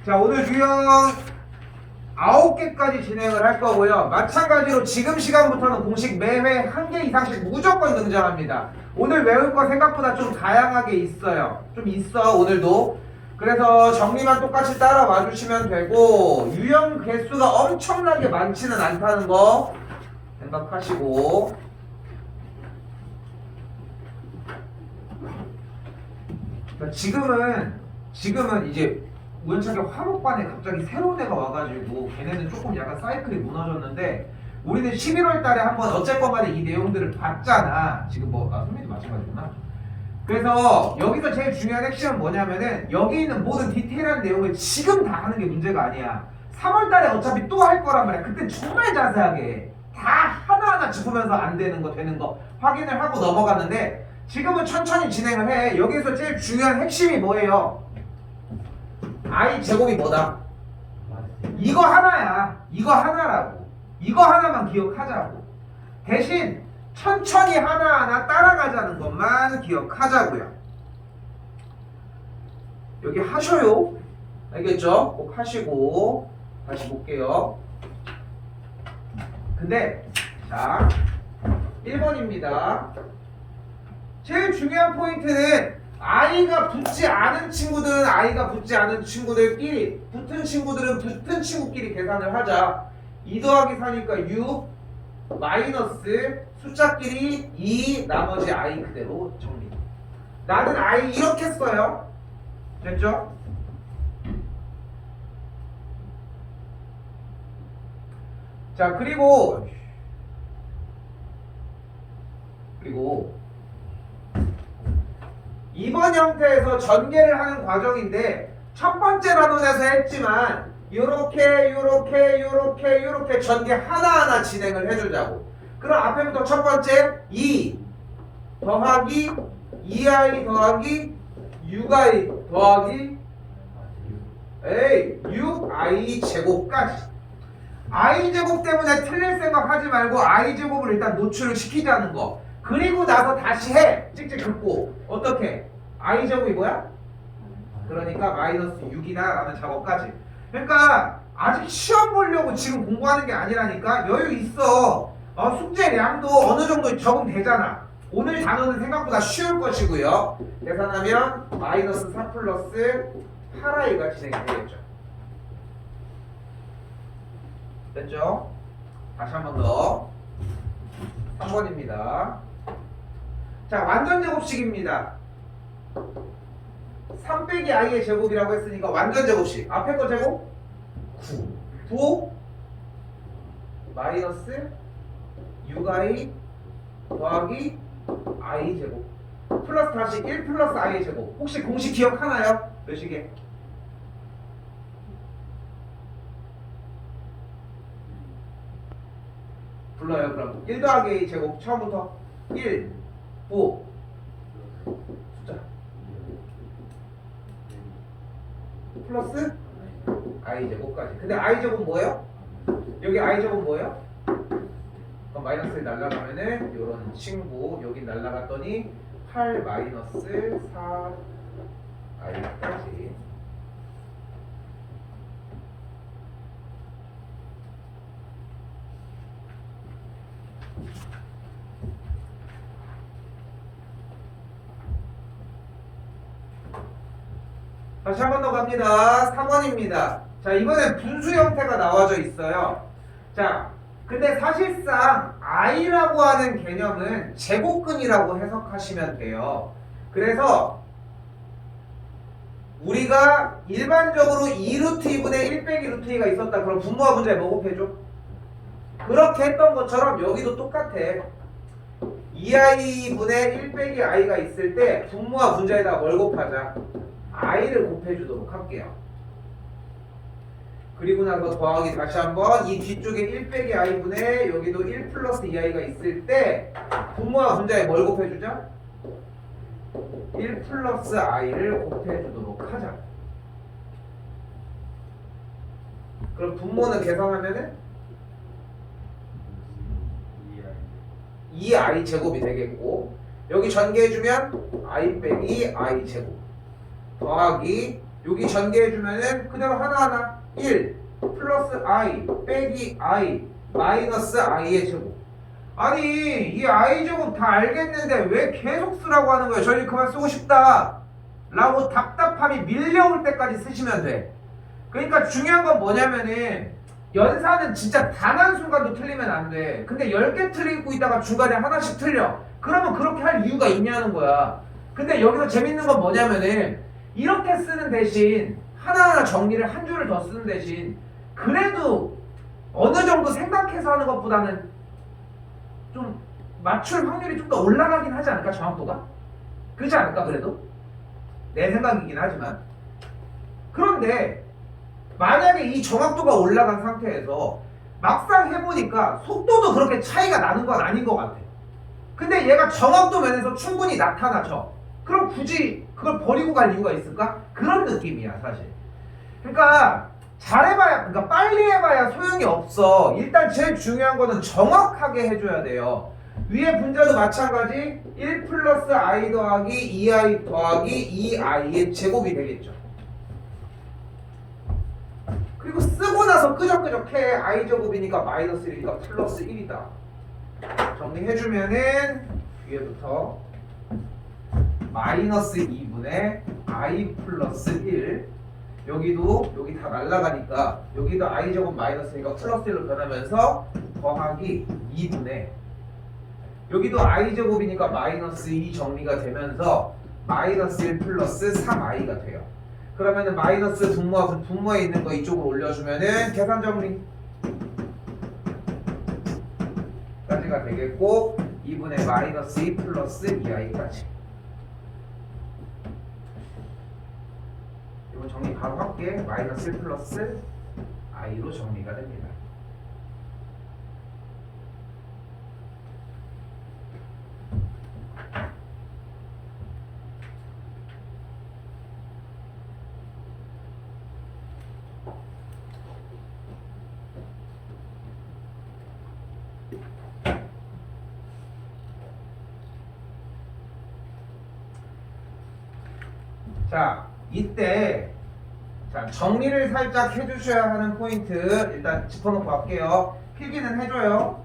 자, 오늘 유형 9개까지 진행을 할 거고요. 마찬가지로 지금 시간부터는 공식 매회 1개 이상씩 무조건 등장합니다. 오늘 외울 거 생각보다 좀 다양하게 있어요. 좀 있어, 오늘도. 그래서 정리만 똑같이 따라와 주시면 되고, 유형 개수가 엄청나게 많지는 않다는 거 생각하시고, 지금은 이제 우연찮게 화목반에 갑자기 새로운 애가 와가지고 걔네는 조금 약간 사이클이 무너졌는데, 우리는 11월 달에 한번 어쨌건 간에 이 내용들을 봤잖아. 지금 선배님 마찬가지구나. 그래서 여기서 제일 중요한 핵심은 뭐냐면은, 여기 있는 모든 디테일한 내용을 지금 다 하는 게 문제가 아니야. 3월 달에 어차피 또 할 거란 말이야. 그때 정말 자세하게 다 하나하나 짚으면서 안 되는 거 되는 거 확인을 하고 넘어갔는데, 지금은 천천히 진행을 해. 여기서 제일 중요한 핵심이 뭐예요? I 제곱이 뭐다? 이거 하나야. 이거 하나라고. 이거 하나만 기억하자고. 대신 천천히 하나하나 따라가자는 것만 기억하자고요. 여기 하셔요. 알겠죠? 꼭 하시고 다시 볼게요. 근데 자, 1번입니다. 제일 중요한 포인트는 I가 붙지 않은 친구들은 I가 붙지 않은 친구들끼리, 붙은 친구들은 붙은 친구끼리 계산을 하자. 2 더하기 4니까 6 마이너스 숫자끼리 2 나머지 I 그대로 정리. 나는 I 이렇게 써요. 됐죠? 자, 그리고 이번 형태에서 전개를 하는 과정인데, 첫 번째 단원에서 했지만 요렇게 전개 하나하나 진행을 해주자고. 그럼 앞에부터 첫 번째 2 더하기 2i 더하기 6i 더하기 6i 제곱까지. i 제곱 때문에 틀릴 생각 하지 말고 i 제곱을 일단 노출을 시키자는 거. 그리고 나서 다시 해. 찍찍 긋고. 어떻게? i 제곱이 뭐야? 그러니까 마이너스 6이다 라는 작업까지. 그러니까 아직 시험 보려고 지금 공부하는 게 아니라니까. 여유 있어. 숙제량도 어느 정도 적응되잖아. 오늘 단어는 생각보다 쉬울 것이고요. 계산하면 마이너스 4 플러스 8i가 진행이 되겠죠. 됐죠? 다시 한 번 더. 3번입니다. 자, 완전 제곱식입니다. 3 빼기 i의 제곱이라고 했으니까 완전 제곱식. 앞에 거 제곱 9 마이너스 6i 더하기 i 제곱 플러스 다시 1 플러스 i의 제곱. 혹시 공식 기억하나요? 몇 시계? 불러요. 그럼 1 더하기 a 제곱 처음부터 1 5 숫자 플러스 i 제곱까지. 근데 i 제곱 뭐예요? 여기 i 제곱 뭐예요? 그럼 마이너스 1 날라가면은 요런 친구 여기 날라갔더니 8 마이너스 4 i까지. 다시 한 번 더 갑니다. 3번입니다. 자, 이번엔 분수 형태가 나와져 있어요. 자, 근데 사실상 i라고 하는 개념은 제곱근이라고 해석하시면 돼요. 그래서 우리가 일반적으로 2루트 2분의 1 빼기 루트 2가 있었다. 그럼 분모와 분자에 뭐 곱해줘? 그렇게 했던 것처럼 여기도 똑같아. 2i분의 1 빼기 i가 있을 때 분모와 분자에다가 뭘 곱하자? i를 곱해주도록 할게요. 그리고 나서 더하기 다시 한번 이 뒤쪽에 1 빼기 i분의 여기도 1 플러스 2i가 있을 때 분모와 분자에 뭘 곱해주자? 1 플러스 i를 곱해주도록 하자. 그럼 분모는 계산하면은 2i 제곱이 되겠고, 여기 전개해주면 i 빼기 i 제곱 더하기 여기 전개해주면은 그대로 하나하나 1 플러스 i 빼기 i 마이너스 i의 제곱. 아니 이 i 제곱 다 알겠는데 왜 계속 쓰라고 하는 거예요? 저희 그만 쓰고 싶다 라고 답답함이 밀려올 때까지 쓰시면 돼. 그러니까 중요한 건 뭐냐면은 연산은 진짜 단 한순간도 틀리면 안 돼. 근데 10개 틀리고 있다가 중간에 하나씩 틀려. 그러면 그렇게 할 이유가 있냐는 거야. 근데 여기서 재밌는 건 뭐냐면은 이렇게 쓰는 대신 하나하나 정리를 한 줄을 더 쓰는 대신 그래도 어느 정도 생각해서 하는 것보다는 좀 맞출 확률이 좀 더 올라가긴 하지 않을까? 정확도가? 그렇지 않을까 그래도? 내 생각이긴 하지만. 그런데 만약에 이 정확도가 올라간 상태에서 막상 해보니까 속도도 그렇게 차이가 나는 건 아닌 것 같아. 근데 얘가 정확도 면에서 충분히 나타나죠. 그럼 굳이 그걸 버리고 갈 이유가 있을까? 그런 느낌이야 사실. 그러니까 잘해봐야, 그러니까 빨리 해봐야 소용이 없어. 일단 제일 중요한 거는 정확하게 해줘야 돼요. 위에 분자도 마찬가지 1 플러스 i 더하기 2i 더하기 2i의 제곱이 되겠죠. 그리고 쓰고 나서 끄적끄적해. i 제곱이니까 마이너스 1이니까 플러스 1이다. 정리해주면은 위에부터 마이너스 2분의 i 플러스 1. 여기도 여기 다 날라가니까 여기도 i 제곱 마이너스니까 플러스 1로 변하면서 더하기 2분의 여기도 i 제곱이니까 마이너스 2 정리가 되면서 마이너스 1 플러스 3i가 돼요. 그러면은 마이너스 분모에 있는 거 이쪽으로 올려주면은 계산 정리 까지가 되겠고 2분의 마이너스 2 플러스 2i까지. 이거 정리 바로 할게. 마이너스 1 플러스 i로 정리가 됩니다. 자, 이때 자, 정리를 살짝 해주셔야 하는 포인트 일단 짚어놓고 갈게요. 필기는 해줘요.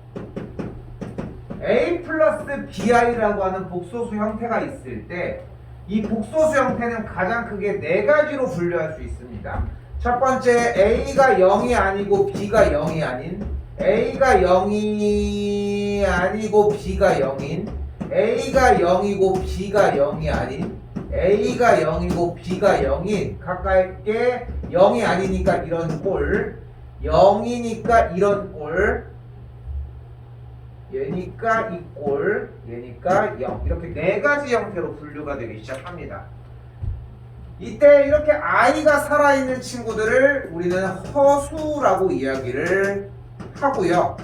a 플러스 bi라고 하는 복소수 형태가 있을 때 이 복소수 형태는 가장 크게 네 가지로 분류할 수 있습니다. 첫 번째, a가 0이 아니고 b가 0이 아닌, a가 0이 아니고 b가 0인, a가 0이고 b가 0이 아닌, a가 0이고 b가 0인, 가깝게 0이 아니니까 이런 꼴, 0이니까 이런 꼴, 얘니까 이 꼴, 얘니까 0. 이렇게 네 가지 형태로 분류가 되기 시작합니다. 이때 이렇게 i가 살아있는 친구들을 우리는 허수라고 이야기를 하고요.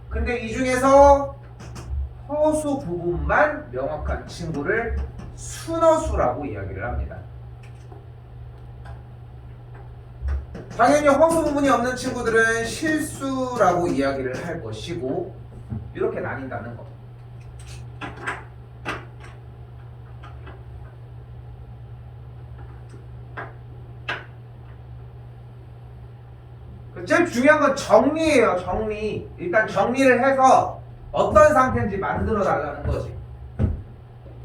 근데 이 중에서 허수 부분만 명확한 친구를 순허수라고 이야기를 합니다. 당연히 허수 부분이 없는 친구들은 실수라고 이야기를 할 것이고, 이렇게 나뉜다는 거. 제일 중요한 건 정리예요. 정리. 일단 정리를 해서 어떤 상태인지 만들어 달라는 거지.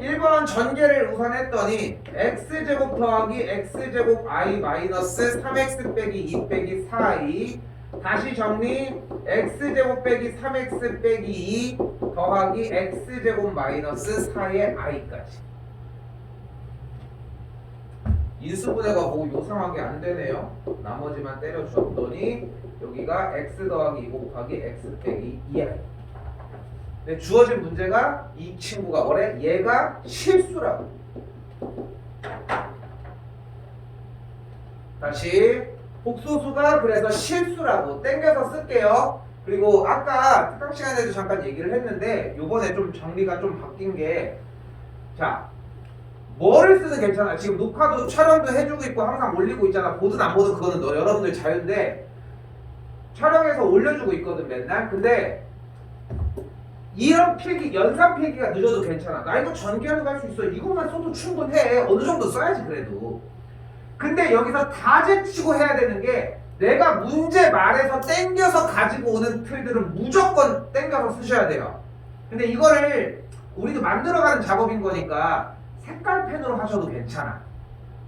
1번 전개를 우선 했더니 x제곱 더하기 x제곱 i 마이너스 3x 빼기 2 빼기 4i. 다시 정리. x제곱 빼기 3x 빼기 2 더하기 x제곱 마이너스 4의 i까지. 인수분해가 뭐 요상하게 안 되네요. 나머지만 때려주었더니 여기가 x 더하기 2 곱하기 x 빼기 2i. 근데 주어진 문제가 이 친구가 뭐래? 얘가 실수라고. 다시 복소수가 그래서 실수라고 땡겨서 쓸게요. 그리고 아까 특강 시간에도 잠깐 얘기를 했는데 요번에 좀 정리가 좀 바뀐 게, 자, 뭐를 쓰든 괜찮아. 지금 녹화도 촬영도 해주고 있고 항상 올리고 있잖아. 보든 안 보든 그거는 여러분들 자유인데 촬영해서 올려주고 있거든 맨날. 근데 이런 필기, 연산 필기가 늦어도 괜찮아. 나 이거 전기하는 거 할 수 있어. 이것만 써도 충분해. 어느 정도 써야지 그래도. 근데 여기서 다 제치고 해야 되는 게 내가 문제 말에서 땡겨서 가지고 오는 틀들은 무조건 땡겨서 쓰셔야 돼요. 근데 이거를 우리도 만들어가는 작업인 거니까 색깔 펜으로 하셔도 괜찮아.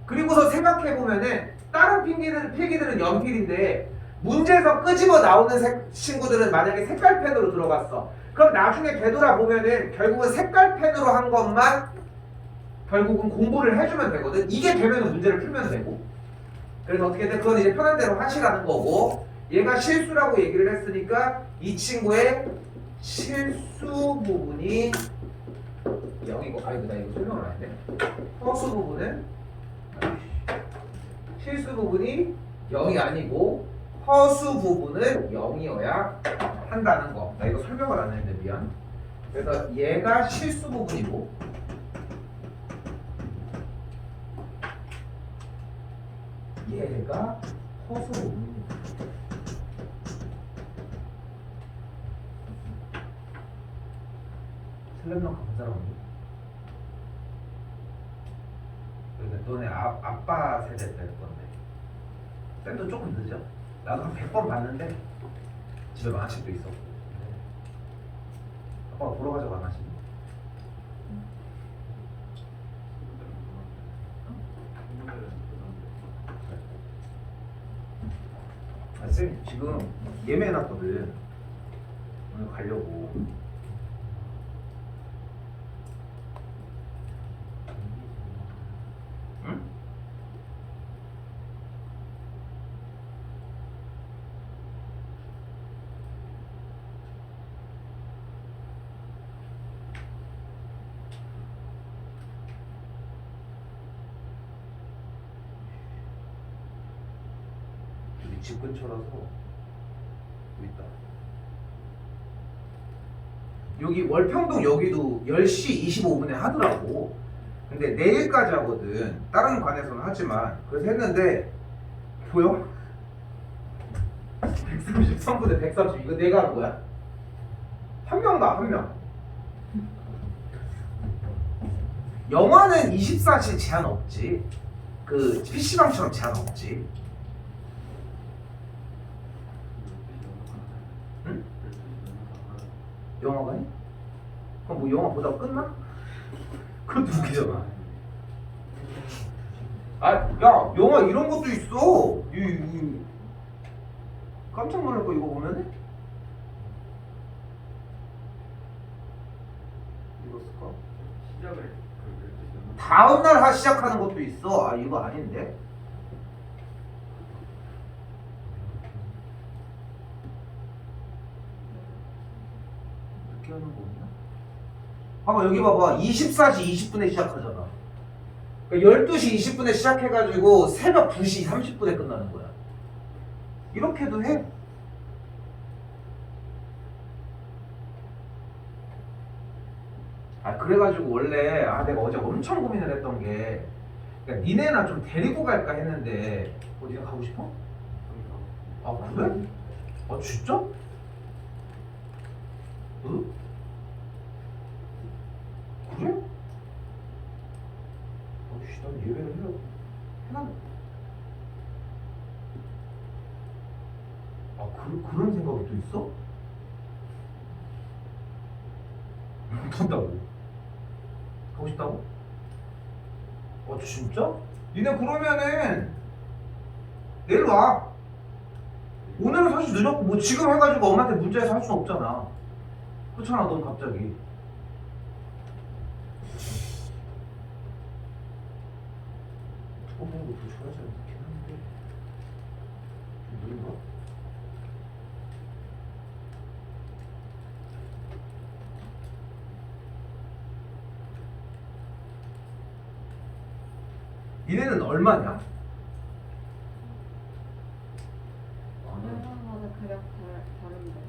그리고서 생각해보면은 다른 필기들은 연필인데 문제에서 끄집어 나오는 친구들은 만약에 색깔 펜으로 들어갔어. 그럼 나중에 되돌아보면은 결국은 색깔 펜으로 한 것만 결국은 공부를 해주면 되거든. 이게 되면 문제를 풀면 되고. 그래서 어떻게든 그건 이제 편한 대로 하시라는 거고, 얘가 실수라고 얘기를 했으니까 이 친구의 실수 부분이 0이고, 아이고 나 이거 설명을 안 했네. 허수 부분은 실수 부분이 0이 아니고 허수 부분은 0이어야 한다는 거. 나 이거 설명을 안 했는데 미안. 그래서 얘가 실수 부분이고 얘가 허수 부분입니다. 슬램덩크 본 사람 없니? 그러니까 너네 아빠 세대 때 건데 쌤도 조금 늦어. 나도 한 100번 봤는데 집에 만화책도 있었고. 아빠가 보러 가자고 안 하시니? 아, 쌤 지금 예매해놨거든. 오늘 가려고. 응? 여기 집 근처라서 여기 있다. 여기 월평동 여기도 10시 25분에 하더라고. 근데 내일까지 하거든. 다른 관에서는 하지만. 그래서 했는데 보여? 133분에 130. 이거 내가 한 거야. 한 명다, 한 명. 영화는 24시 제한 없지. 그 PC방처럼 제한 없지. 응? 영화관이? 그럼 뭐 영화 보다가 끝나? 그것도 웃기잖아. 아, 야, 영화 이런 것도 있어. 깜짝 놀랄 거 이거 보면은? 읽었을까? 시작을 다음날 시작하는 것도 있어. 아, 이거 아닌데? 이렇게 하는 거 없나? 봐봐, 여기 봐봐. 24시 20분에 시작하잖아. 그러니까 12시 20분에 시작해가지고 새벽 2시 30분에 끝나는 거야. 이렇게도 해. 아, 그래가지고 원래 내가 어제 엄청 고민을 했던 게 그러니까 니네나 좀 데리고 갈까 했는데 어디가 가고 싶어? 아, 그래? 아, 진짜? 응? 그래? 아씨, 난 예배를 해놨. 그런 생각이 또 있어? 못한다고? 가고 싶다고? 진짜? 니네 그러면은 내일 와. 오늘은 사실 늦었고 뭐 지금 해가지고 엄마한테 문자해서 할 수는 없잖아. 그렇잖아, 넌 갑자기. 두고 보는 것도 좋아하지 않긴 한데 좀 느린가? 니네는 얼마냐? 월마다 가격 다른데.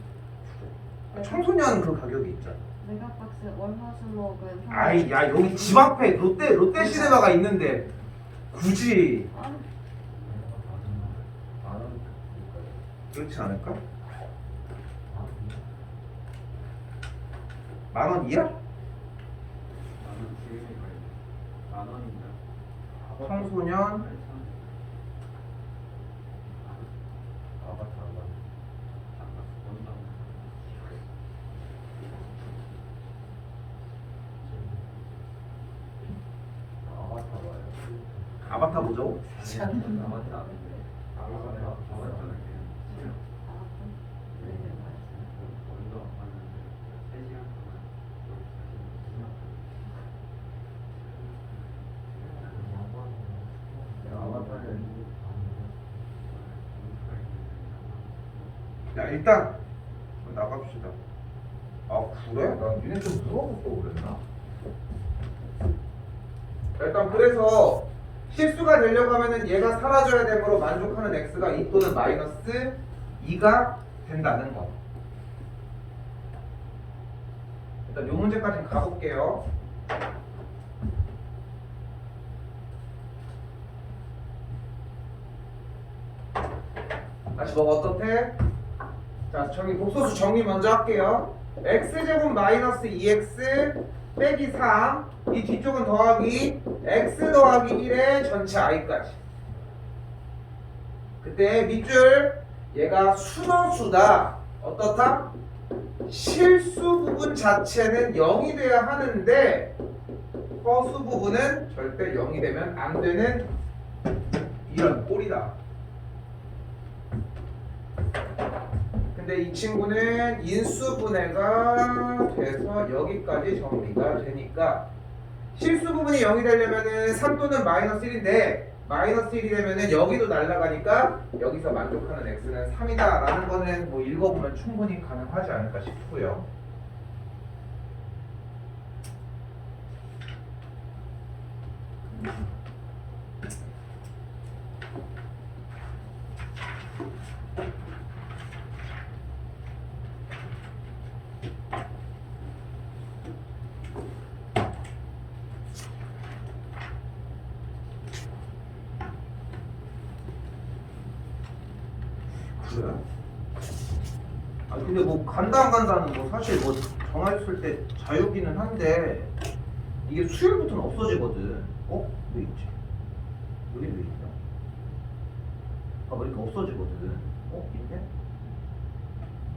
청소년 그 가격이 있잖아. 메가박스 월화수목은 아이, 야, 여기 집 앞에 롯데 시네마가 있는데 굳이 아, 그렇지 않을까? 10,000원이야? 만원 지금이 만원인가? 청소년 아바타 아바타 뭐죠? 야 일단 나갑시다. 아 그래? 난 니네 좀 물어보고 그랬나? 자, 일단 그래서 실수가 되려고 하면은 얘가 사라져야 되므로 만족하는 x가 2 또는 마이너스 2가 된다는 거. 일단 요 문제까지 가볼게요. 다시 뭐가 어떻대? 자, 저기 복소수 정리 먼저 할게요. x제곱 마이너스 2x 빼기 3, 이 뒤쪽은 더하기 x 더하기 1의 전체 i까지. 그때 밑줄 얘가 순어수다. 어떻다? 실수 부분 자체는 0이 돼야 하는데 허수 부분은 절대 0이 되면 안 되는 이런 꼴이다. 근데 이 친구는 인수분해가 돼서 여기까지 정리가 되니까 실수 부분이 0이 되려면은 3 또는 마이너스 1인데 마이너스 1이 되면은 여기도 날아가니까 여기서 만족하는 x는 3이다 라는 거는 뭐 읽어보면 충분히 가능하지 않을까 싶고요. 그래? 아 근데 뭐 간다 안 간다는 뭐 사실 뭐 정했을 때 자유기는 한데 이게 수요일부터는 없어지거든. 어? 왜 있지? 여기 왜 있냐? 아 왜 이렇게 없어지거든. 어? 있네?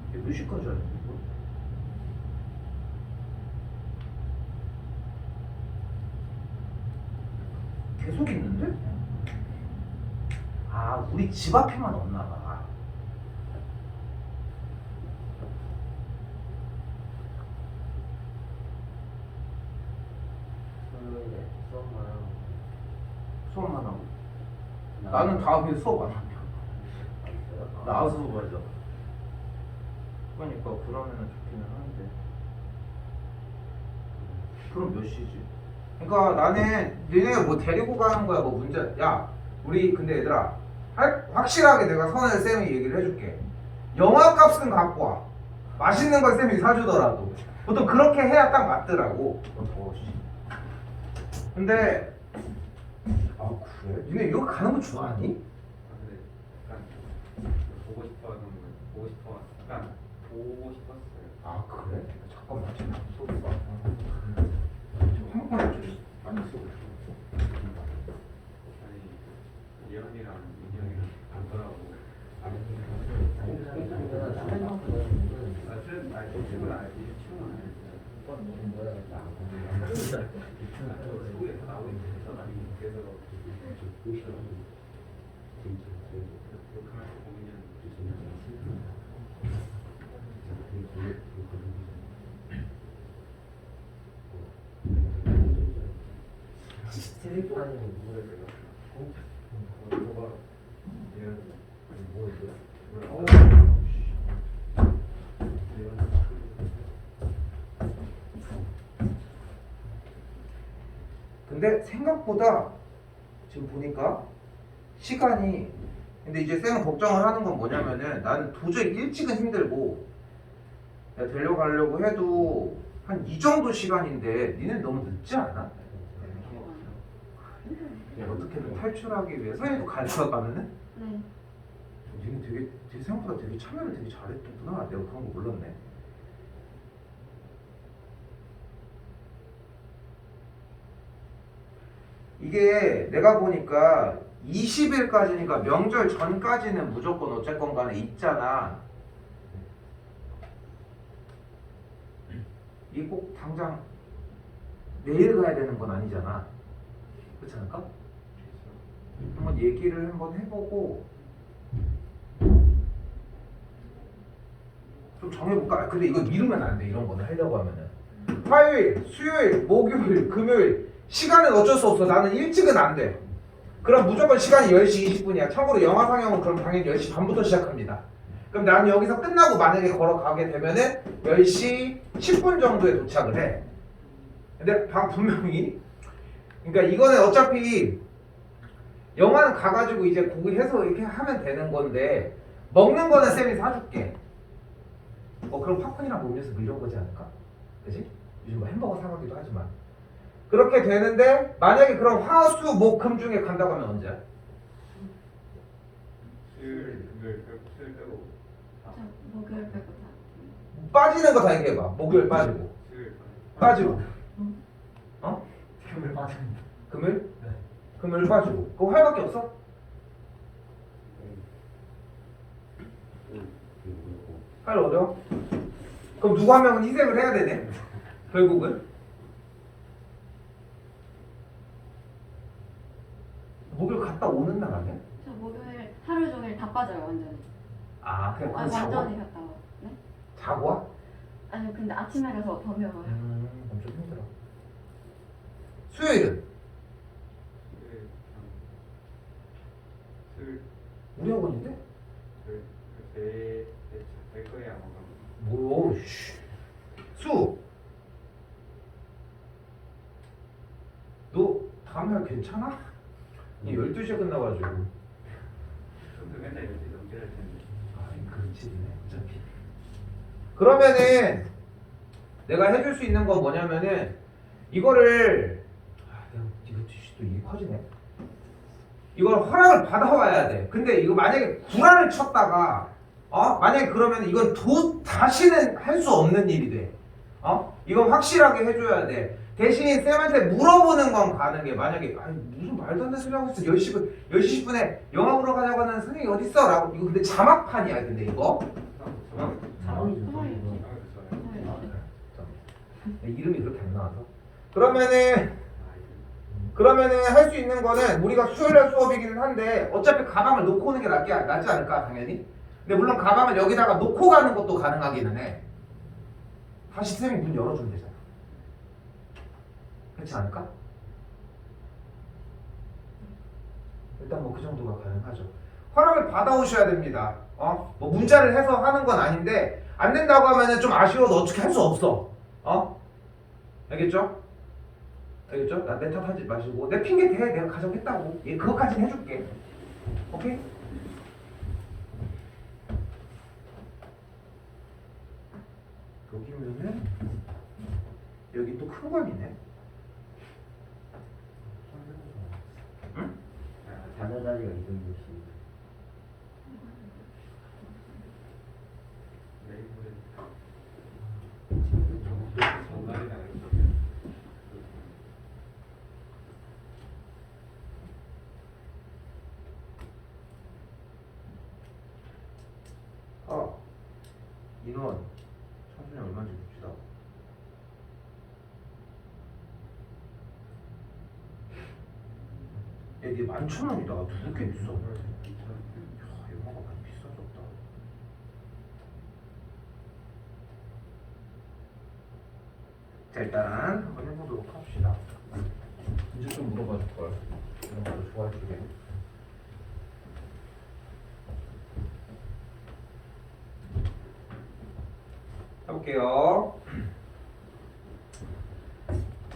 이게 몇 시까지 하는 거야? 계속 있는데? 아 우리 집 앞에만 없나 봐. 수업만 하고 나는 다음에 수업 안 하면 나와서 수업하죠. 그러니까 그러면은 좋기는 한데 그럼 몇 시지? 그러니까 나는 너네가 뭐 데리고 가는 거야 뭐 문제. 야 우리 근데 얘들아 확실하게 내가 선을 쌤이 얘기를 해줄게. 영화 값은 갖고 와. 맛있는 걸 쌤이 사주더라도 보통 그렇게 해야 딱 맞더라고. 근데 아 그래? 니네 이거 가는 거 좋아하니? 근데 약간 보고 싶어하는 거 보고 싶어 약간 보고 싶었어요. 아 그래? 잠깐만 지금 쏘봐. 한 번에 좀 많이 쏘고. 아니 예언이랑 민영이랑 안더라고. 지금은 알지. 지금은 알지. 소에서 나오고 있는 거 아니고 그래서 그렇게 고민은 근데 생각보다 지금 보니까 시간이 근데 이제 쌤은 걱정을 하는 건 뭐냐면은 나는 도저히 일찍은 힘들고 내가 데려가려고 해도 한 이 정도 시간인데 니는 너무 늦지 않아? 어떻게든 탈출하기 위해 선생님도 가르쳐가면은 네. 니는 되게 생각보다 되게 참여를 되게 잘했구나. 내가 그런 거 몰랐네. 이게 내가 보니까 20일까지니까 명절 전까지는 무조건 어쨌건 간에 있잖아. 이 꼭 당장 내일 가야 되는 건 아니잖아. 그렇지 않을까? 한번 얘기를 한번 해보고 좀 정해볼까? 아, 근데 이거 미루면 안 돼. 이런 거는 하려고 하면은 화요일, 수요일, 목요일, 금요일 시간은 어쩔 수 없어. 나는 일찍은 안 돼. 그럼 무조건 시간이 10시 20분이야. 참고로 영화 상영은 그럼 당연히 10시 반부터 시작합니다. 그럼 나는 여기서 끝나고 만약에 걸어가게 되면은 10시 10분 정도에 도착을 해. 근데 분명히 그러니까 이거는 어차피 영화는 가가지고 이제 거기 해서 이렇게 하면 되는 건데 먹는 거는 쌤이 사줄게. 그럼 팝콘이랑 음료수 뭐 이런 거지 않을까? 그지? 요즘 뭐 햄버거 사가기도 하지만 그렇게 되는데 만약에 그럼 화, 수, 목, 금 중에 간다고 하면 언제야? 수요일, 금요일, 수요일 빼고 다. 저 목요일 빼고 다. 빠지는 거 다 얘기해봐. 목요일 빠지고 수요일 빠지고 금요일 빠지는. 금요일? 네. 금요일 빠지고 그거 화요일밖에 없어? 화요일 어려워? 그럼 누구 한 명은 희생을 해야 되네 결국은 목요일 갔다 오는 날 아니야? 저 목요일 하루 종일 다 빠져요 완전히. 아 그냥 아니 자고 와? 완전히 갔다 와. 네? 자고 와? 아니 근데 아침에 가서 더 배워요. 엄청 힘들어 수요일은? 수요일 수요일 우리 학원인데? 될 거야 아마. 뭐야 씨. 수! 너 다음날 괜찮아? 이 12시에 끝나가지고 또 맨날 이렇게 넘게 할 텐데. 그렇지네 어차피 그러면은 내가 해줄 수 있는 건 뭐냐면은 이거를 이거 또 이게 커지네 이걸 허락을 받아와야 돼 근데 이거 만약에 구라를 쳤다가 만약에 그러면 이건 다시는 할 수 없는 일이 돼 이건 확실하게 해줘야 돼 대신 쌤한테 물어보는 건 가능해 만약에 아니 무슨 말도 안 되는 소리 하고 있어 10시 10분에 영화 보러 가자고 하는 선생님이 어딨어? 라고 이거 근데 자막판이야 근데 이거 이름이 그렇게 안 나와서 그러면은 할 수 있는 거는 우리가 수요일날 수업이기는 한데 어차피 가방을 놓고 오는 게 낫지 않을까 당연히 근데 물론 가방을 여기다가 놓고 가는 것도 가능하기는 해 다시 쌤이 문 열어주면 되잖아 그렇지 않을까? 일단 뭐 그 정도가 가능하죠 허락을 받아오셔야 됩니다 뭐 문자를 해서 하는 건 아닌데 안 된다고 하면은 좀 아쉬워도 어떻게 할 수 없어 알겠죠? 알겠죠? 나 내 탓하지 마시고 내 핑계 대 내가 가져겠다고 그것까지는 해줄게 오케이? 여기면은 여기 또 큰 권이네 응? 단어 자리가 이동규 씨. 전날이 나는 인원 천천히 얼마인지 봅시다 이게 11,000원이다 두 개 있어 영화가 많이 비싸졌다 자 일단 한번 해보도록 합시다 이제 좀 물어봐 줄걸 이런 거도 좋아해 주게 해볼게요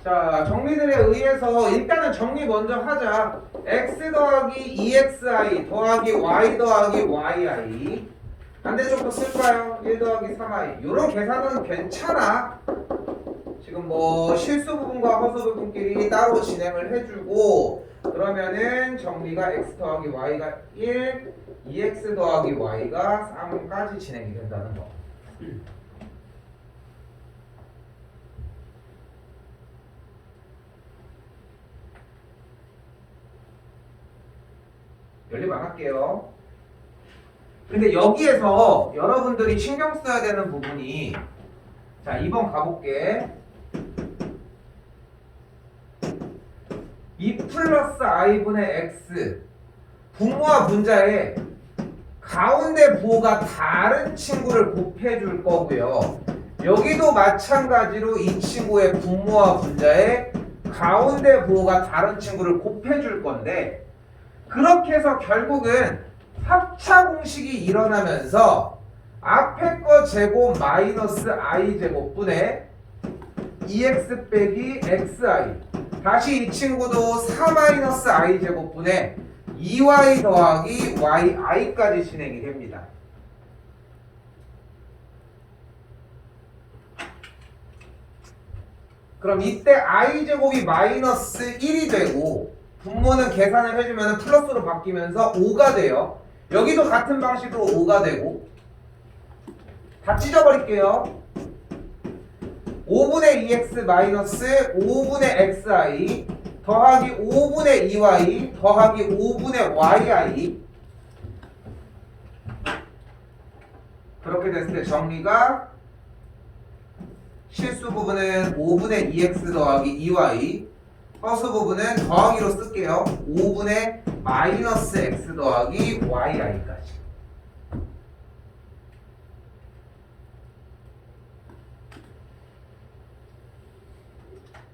자 정리들에 의해서 일단은 정리 먼저 하자 x 더하기 2xi 더하기 y 더하기 yi 반대쪽도 쓸까요? 1 더하기 3i 이런 계산은 괜찮아 지금 뭐 실수 부분과 허수 부분끼리 따로 진행을 해주고 그러면은 정리가 x 더하기 y가 1 2x 더하기 y가 3까지 진행이 된다는 거 연립 안 할게요. 근데 여기에서 여러분들이 신경 써야 되는 부분이 자 2번 가볼게. 2 플러스 i분의 x 분모와 분자에 가운데 부호가 다른 친구를 곱해줄 거고요. 여기도 마찬가지로 이 친구의 분모와 분자에 가운데 부호가 다른 친구를 곱해줄 건데 그렇게 해서 결국은 합차 공식이 일어나면서 앞에 거 제곱 마이너스 i 제곱분의 2x 빼기 xi 다시 이 친구도 4 마이너스 i 제곱분의 2y 더하기 yi까지 진행이 됩니다. 그럼 이때 i 제곱이 마이너스 1이 되고 분모는 계산을 해주면 플러스로 바뀌면서 5가 돼요. 여기도 같은 방식으로 5가 되고 다 찢어버릴게요. 5분의 2x 마이너스 5분의 xi 더하기 5분의 2y 더하기 5분의 yi 그렇게 됐을 때 정리가 실수 부분은 5분의 2x 더하기 2y 허수 부분은 더하기로 쓸게요. 5분의 마이너스 x 더하기 yi까지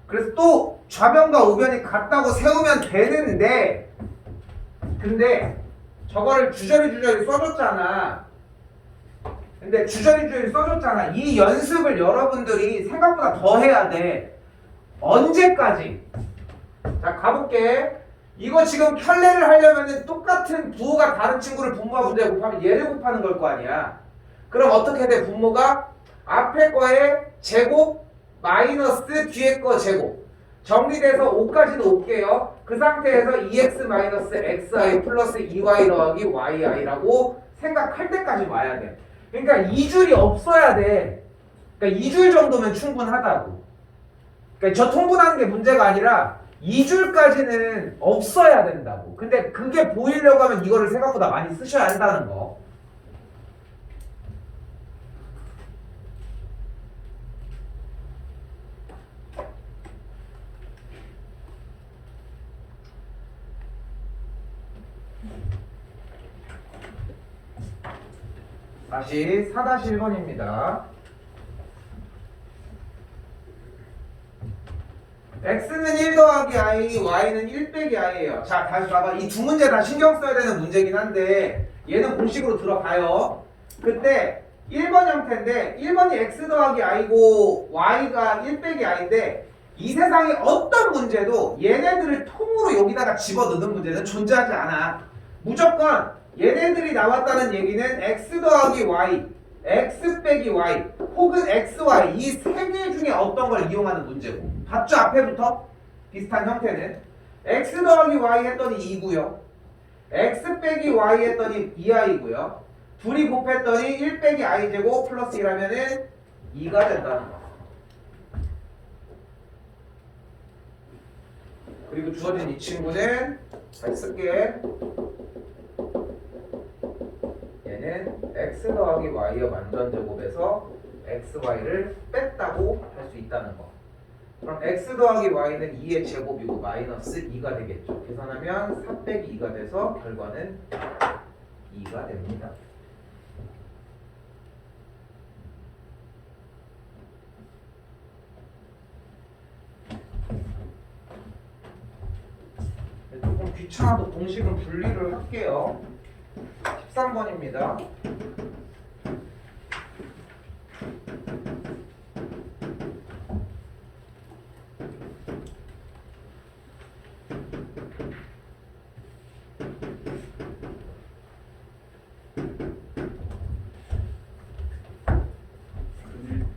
그래서 또 좌변과 우변이 같다고 세우면 되는데 근데 저거를 주저리 써줬잖아. 근데 주저리 써줬잖아. 이 연습을 여러분들이 생각보다 더 해야 돼. 언제까지? 자 가볼게. 이거 지금 켤레를 하려면 똑같은 부호가 다른 친구를 분모와 분자에 곱하면 얘를 곱하는 걸 거 아니야. 그럼 어떻게 돼? 분모가 앞에 거에 제곱 마이너스 뒤에 거 제곱 정리돼서 5까지도 올게요. 그 상태에서 2x 마이너스 xi 플러스 2y 더하기 yi라고 생각할 때까지 와야 돼. 그러니까 2줄이 없어야 돼. 그러니까 2줄 정도면 충분하다고. 그러니까 저 통분하는 게 문제가 아니라 2줄까지는 없어야 된다고. 근데 그게 보이려고 하면 이거를 생각보다 많이 쓰셔야 한다는 거. 다시 4-1번입니다. x는 1 더하기 i, y는 1 빼기 i예요. 자, 다시 봐봐. 이 두 문제 다 신경 써야 되는 문제긴 한데 얘는 공식으로 들어가요. 그때 1번 형태인데 1번이 x 더하기 i고 y가 1 빼기 i인데 이 세상에 어떤 문제도 얘네들을 통으로 여기다가 집어넣는 문제는 존재하지 않아. 무조건 얘네들이 나왔다는 얘기는 x 더하기 y, x 빼기 y 혹은 xy 이 세 개 중에 어떤 걸 이용하는 문제고 봤죠? 앞에부터 비슷한 형태는 x 더하기 y 했더니 2고요 x 빼기 y 했더니 2i고요 둘이 곱했더니 1 빼기 i 제곱 플러스 1하면은 2가 된다는 거. 그리고 주어진 이 친구는 다시 쓸게. 얘는 x 더하기 y의 완전제곱에서 xy를 뺐다고 할 수 있다는 거. 그럼 x 더하기 y는 2의 제곱이고 마이너스 2가 되겠죠. 계산하면 4 빼기 2가 돼서 결과는 2가 됩니다. 조금 귀찮아도 공식은 분리를 할게요. 13번입니다.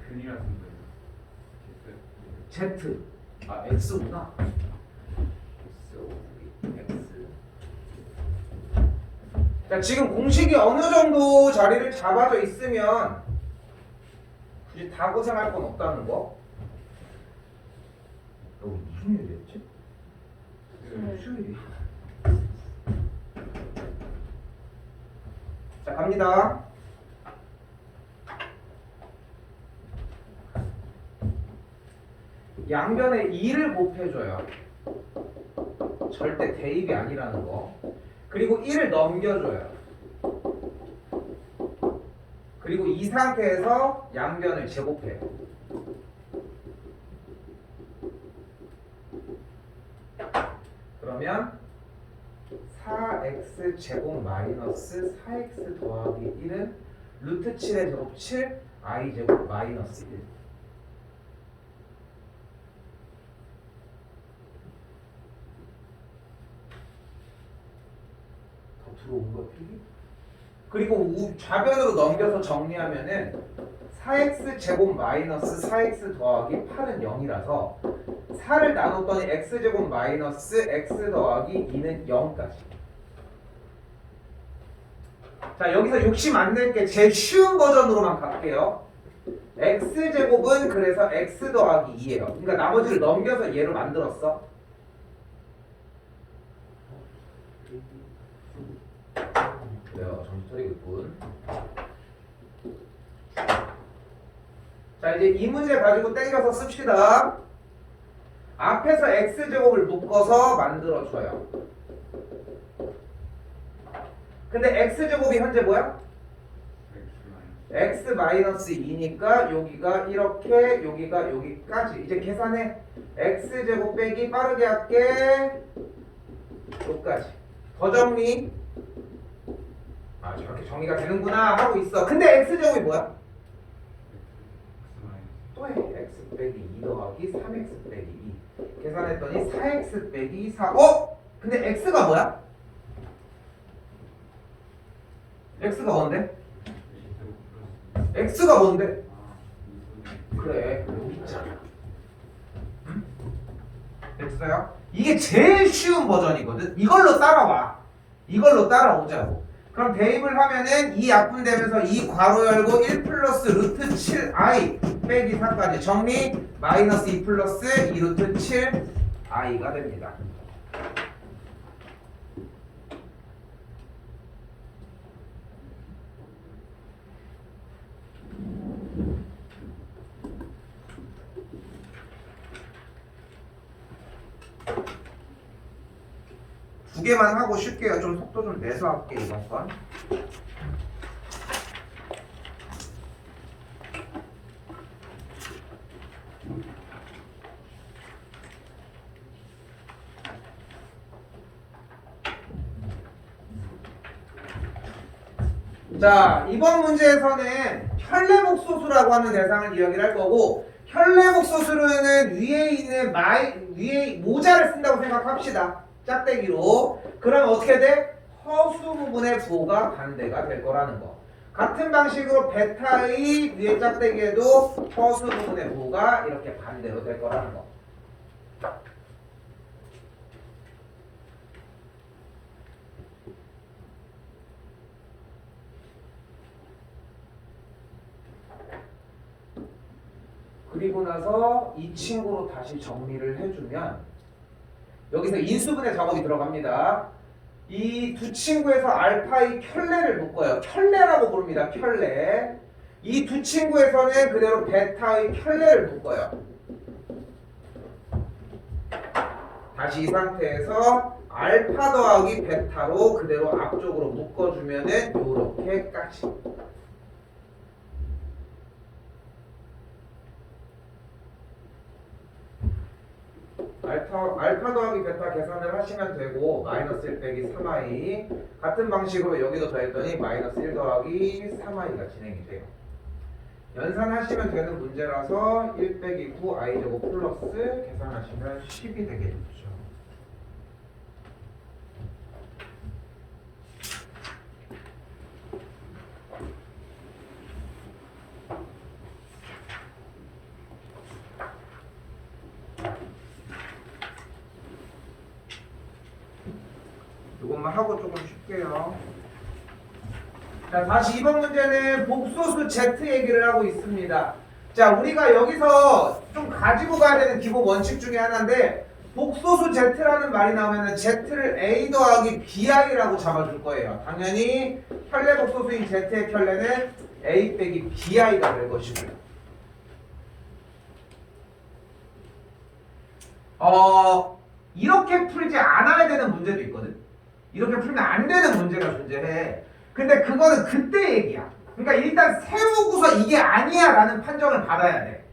근이라는 거예요. Z. 아, X구나. X. 자, 지금 공식이 어느 정도 자리를 잡아져 있으면 굳이 다 고생할 건 없다는 거. 너 무슨 일이었지? 네. 수요일이. 자, 갑니다. 양변에 2를 곱해줘요. 절대 대입이 아니라는 거. 그리고 1을 넘겨줘요. 그리고 이 상태에서 양변을 제곱해요. 그러면 4x 제곱 마이너스 4x 더하기 1은 루트 7의 제곱 7 i 제곱 마이너스 1. 더 들어온 거 필기? 그리고 좌변으로 넘겨서 정리하면은 4x 제곱 마이너스 4x 더하기 8은 0이라서 4를 나눴더니 x제곱 마이너스 x 더하기 2는 0까지. 자, 여기서 욕심 안 낼게 제일 쉬운 버전으로만 갈게요. x제곱은 그래서 x 더하기 2예요. 그러니까 나머지를 넘겨서 얘로 만들었어. 그래요. 정신 차리고 있군. 자, 이제 이 문제 가지고 땡겨서 씁시다. 앞에서 x제곱을 묶어서 만들어줘요. 근데 x제곱이 현재 뭐야? x 마이너스 2니까 여기가 이렇게 여기가 여기까지. 이제 계산해. x제곱 빼기 빠르게 할게. 여기까지. 더 정리. 아, 저렇게 정리가 되는구나 하고 있어. 근데 x제곱이 뭐야? 또 해. x 빼기 2 더하기 3x 빼기 2. 계산했더니 4x 빼기 4. 근데 x가 뭐야? x가 뭔데? x가 뭔데? 그래, 여기 있잖아. 응? 됐어요? 이게 제일 쉬운 버전이거든. 이걸로 따라와. 이걸로 따라오자고. 그럼 대입을 하면은 이 약분되면서 이 괄호 열고 1 플러스 루트 7i 빼기 4까지 정리. 마이너스 2 플러스 2 루트 7i가 됩니다. 두 개만 하고 쉴게요. 좀 속도 좀 내서 할게 이번 건. 자, 이번 문제에서는 현례목소수라고 하는 대상을 이야기를 할 거고, 현례목소수는 위에 있는 위에 모자를 쓴다고 생각합시다. 짝대기로. 그럼 어떻게 돼? 허수 부분의 부호가 반대가 될 거라는 거. 같은 방식으로 베타의 위에 짝대기에도 허수 부분의 부호가 이렇게 반대로 될 거라는 거. 그리고 나서 이 친구로 다시 정리를 해주면 여기서 인수분해 작업이 들어갑니다. 이 두 친구에서 알파의 켤레를 묶어요. 켤레라고 부릅니다. 켤레. 이 두 친구에서는 그대로 베타의 켤레를 묶어요. 다시 이 상태에서 알파 더하기 베타로 그대로 앞쪽으로 묶어주면은 요렇게까지. 알파 더하기 베타 계산을 하시면 되고 마이너스 1 빼기 3i 같은 방식으로 여기도 더했더니 마이너스 1 더하기 3i가 진행이 돼요. 연산하시면 되는 문제라서 1 빼기 9i 제곱 플러스 계산하시면 10이 되겠죠. 이것만 하고 조금 쉴게요. 자, 다시 이번 문제는 복소수 Z 얘기를 하고 있습니다. 자, 우리가 여기서 좀 가지고 가야 되는 기본 원칙 중에 하나인데 복소수 Z라는 말이 나오면은 Z를 A 더하기 BI라고 잡아줄 거예요. 당연히 켤레 복소수인 Z의 켤레는 A 빼기 BI가 될 것이고요. 이렇게 풀지 않아야 되는 문제도 있거든. 이렇게 풀면 안 되는 문제가 존재해. 근데 그거는 그때 얘기야. 그러니까 일단 세우고서 이게 아니야 라는 판정을 받아야 돼.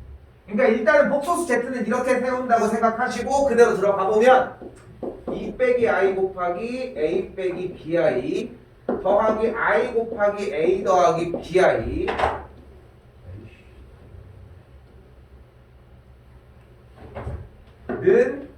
그러니까 일단은 복소수 Z는 이렇게 세운다고 생각하시고 그대로 들어가 보면 2 빼기 I 곱하기 A 빼기 BI 더하기 I 곱하기 A 더하기 BI 는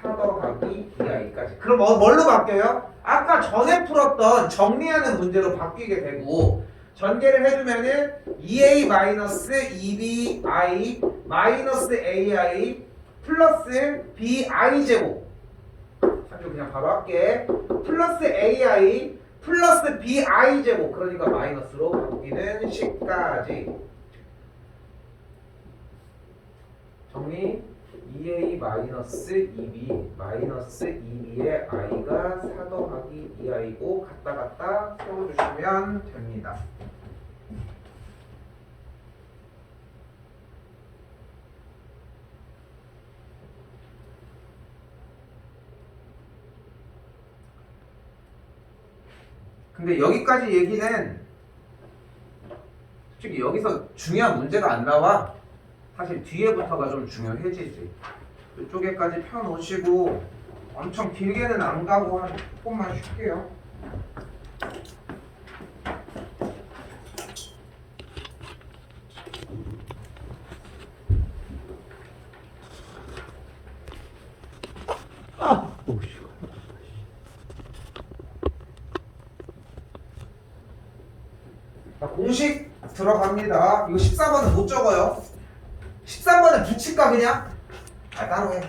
4 더하기 BI까지. 그럼 뭘로 바뀌어요? 아까 전에 풀었던 정리하는 문제로 바뀌게 되고 전개를 해주면은 2A 마이너스 2BI 마이너스 AI 플러스 BI 제곱 참조 그냥 바로 할게. 플러스 AI 플러스 BI 제곱 그러니까 마이너스로 바뀌는 식까지 정리 2A 마이너스 2B 마이너스 2B의 I가 4 더하기 2I고 갔다 세워주시면 됩니다. 근데 여기까지 얘기는 솔직히 여기서 중요한 문제가 안 나와. 사실 뒤에부터가 좀 중요해지지. 이쪽에까지 펴놓으시고 엄청 길게는 안 가고 한 조금만 쉴게요. 오씨. 자, 공식 들어갑니다. 이거 14번은 못 적어요. 13번은 붙일까 그냥? 따로 해.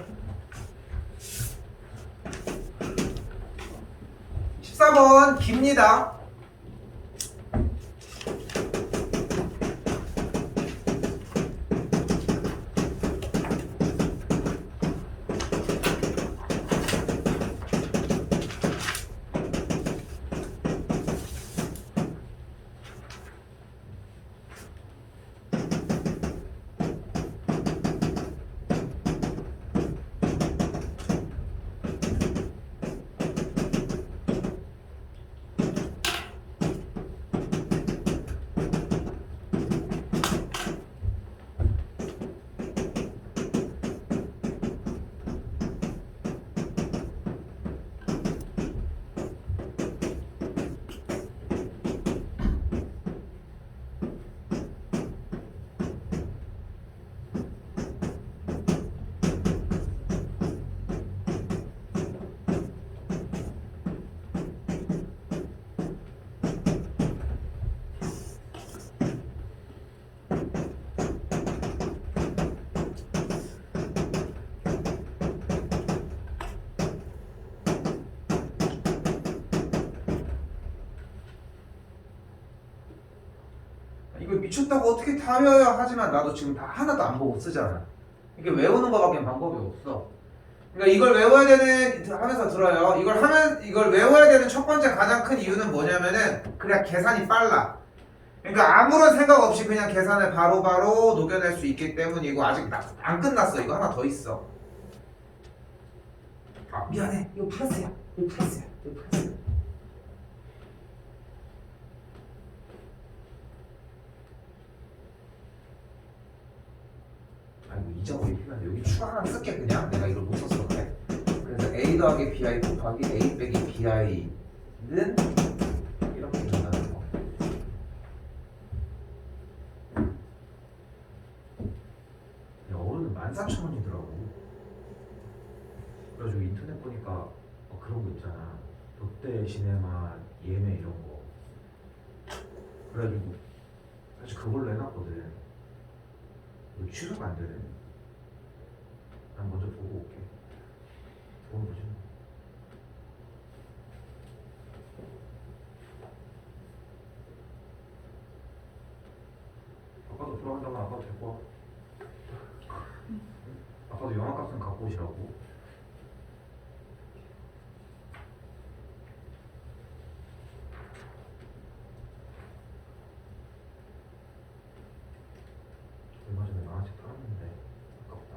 14번 깁니다. 이거 미쳤다고 어떻게 다 외워야 하지만 나도 지금 다 하나도 안 보고 쓰잖아. 이게 외우는 거밖에 방법이 없어. 그러니까 이걸 외워야 되는 하면서 들어요. 이걸 외워야 되는 첫 번째 가장 큰 이유는 뭐냐면은 그래야 계산이 빨라. 그러니까 아무런 생각 없이 그냥 계산을 바로바로 녹여낼 수 있기 때문이고 아직 안 끝났어. 이거 하나 더 있어. 아 미안해. 이거 플러스야. 이거 플러스야. 이거 플러스야. 아이고 잊어버리 필요한데 여기 추가 하나 쓸게 그냥. 내가 이걸 못 썼어 그래. 그래서 A 더하기 BI 곱하기 A 빼기 BI는 이렇게 된다는 거. 어른은 14,000원이더라고. 그래가지고 인터넷 보니까 그런 거 있잖아. 롯데 시네마 예매 이런 거. 그래가지고 사실 그걸로 해놨거든. 이거 취소가 안 되네. 난 먼저 보고 올게. 보고 보지 뭐. 아까도 들어간다고 아까도 데리고 와. 아까도 영화값은 갖고 오시라고. 얼마 전에 만화책 팔았는데 아깝다.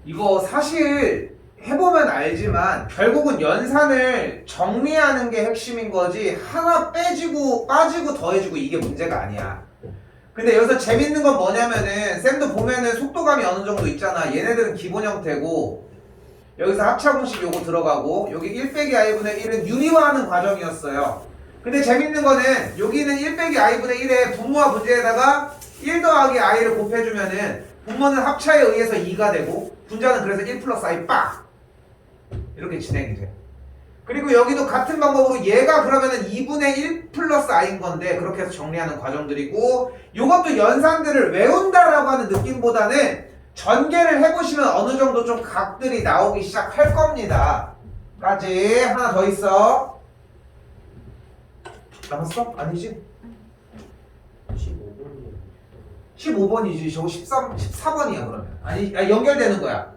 이거 사실 해보면 알지만 결국은 연산을 정리하는 게 핵심인 거지 하나 빠지고 더해지고 이게 문제가 아니야. 근데 여기서 재밌는 건 뭐냐면은 쌤도 보면은 속도감이 어느 정도 있잖아. 얘네들은 기본 형태고 여기서 합차 공식 요거 들어가고 여기 1 빼기 i분의 1은 유리화하는 과정이었어요. 근데 재밌는 거는 여기는 1 빼기 i분의 1에 분모와 분자에다가 1 더하기 i를 곱해주면은 분모는 합차에 의해서 2가 되고 분자는 그래서 1 플러스 i 빡! 이렇게 진행이 돼. 그리고 여기도 같은 방법으로 얘가 그러면은 2분의 1 플러스 i인 건데 그렇게 해서 정리하는 과정들이고 요것도 연산들을 외운다라고 하는 느낌보다는 전개를 해보시면 어느 정도 좀 각들이 나오기 시작할 겁니다. 까지 하나 더 있어. 남았어? 아니지? 15번이에요. 15번이지. 저거 14번이야 그러면. 아니 연결되는 거야.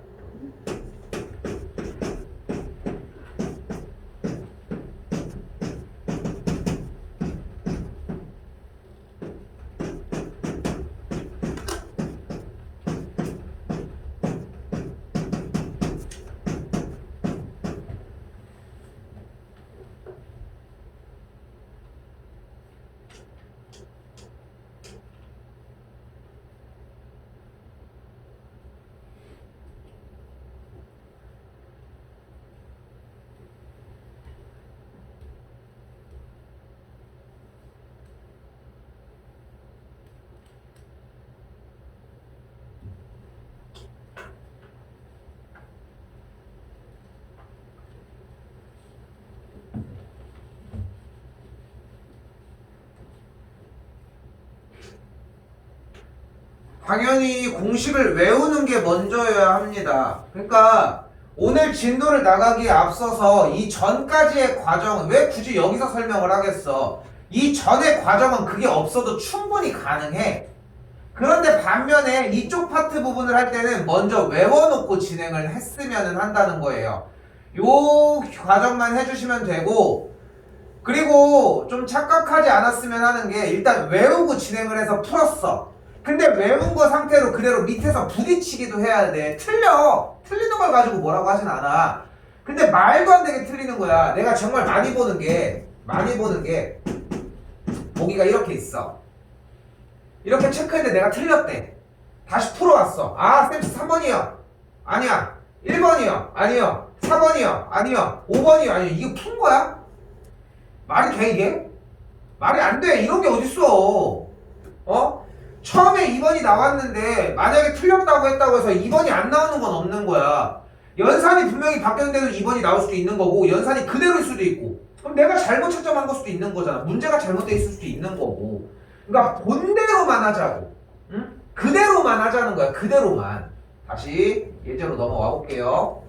당연히 공식을 외우는 게 먼저여야 합니다. 그러니까 오늘 진도를 나가기에 앞서서 이 전까지의 과정은 왜 굳이 여기서 설명을 하겠어? 이 전의 과정은 그게 없어도 충분히 가능해. 그런데 반면에 이쪽 파트 부분을 할 때는 먼저 외워놓고 진행을 했으면 한다는 거예요. 요 과정만 해주시면 되고 그리고 좀 착각하지 않았으면 하는 게 일단 외우고 진행을 해서 풀었어. 근데 외운 거 상태로 그대로 밑에서 부딪히기도 해야 돼. 틀리는 걸 가지고 뭐라고 하진 않아. 근데 말도 안 되게 틀리는 거야. 내가 정말 많이 보는 게 보기가 이렇게 있어. 이렇게 체크했는데 내가 틀렸대. 다시 풀어왔어. 아, 쌤 3번이요. 아니야. 1번이요. 아니요. 4번이요. 아니요. 5번이요. 아니요. 이거 푼 거야? 말이 돼 이게? 말이 안 돼. 이런 게 어딨어. 어? 처음에 2번이 나왔는데 만약에 틀렸다고 했다고 해서 2번이 안 나오는 건 없는 거야. 연산이 분명히 바뀌었는데도 2번이 나올 수도 있는 거고 연산이 그대로일 수도 있고 그럼 내가 잘못 채점한 걸 수도 있는 거잖아. 문제가 잘못돼 있을 수도 있는 거고. 그러니까 본대로만 하자고. 응? 그대로만 하자는 거야. 그대로만. 다시 예제로 넘어와 볼게요.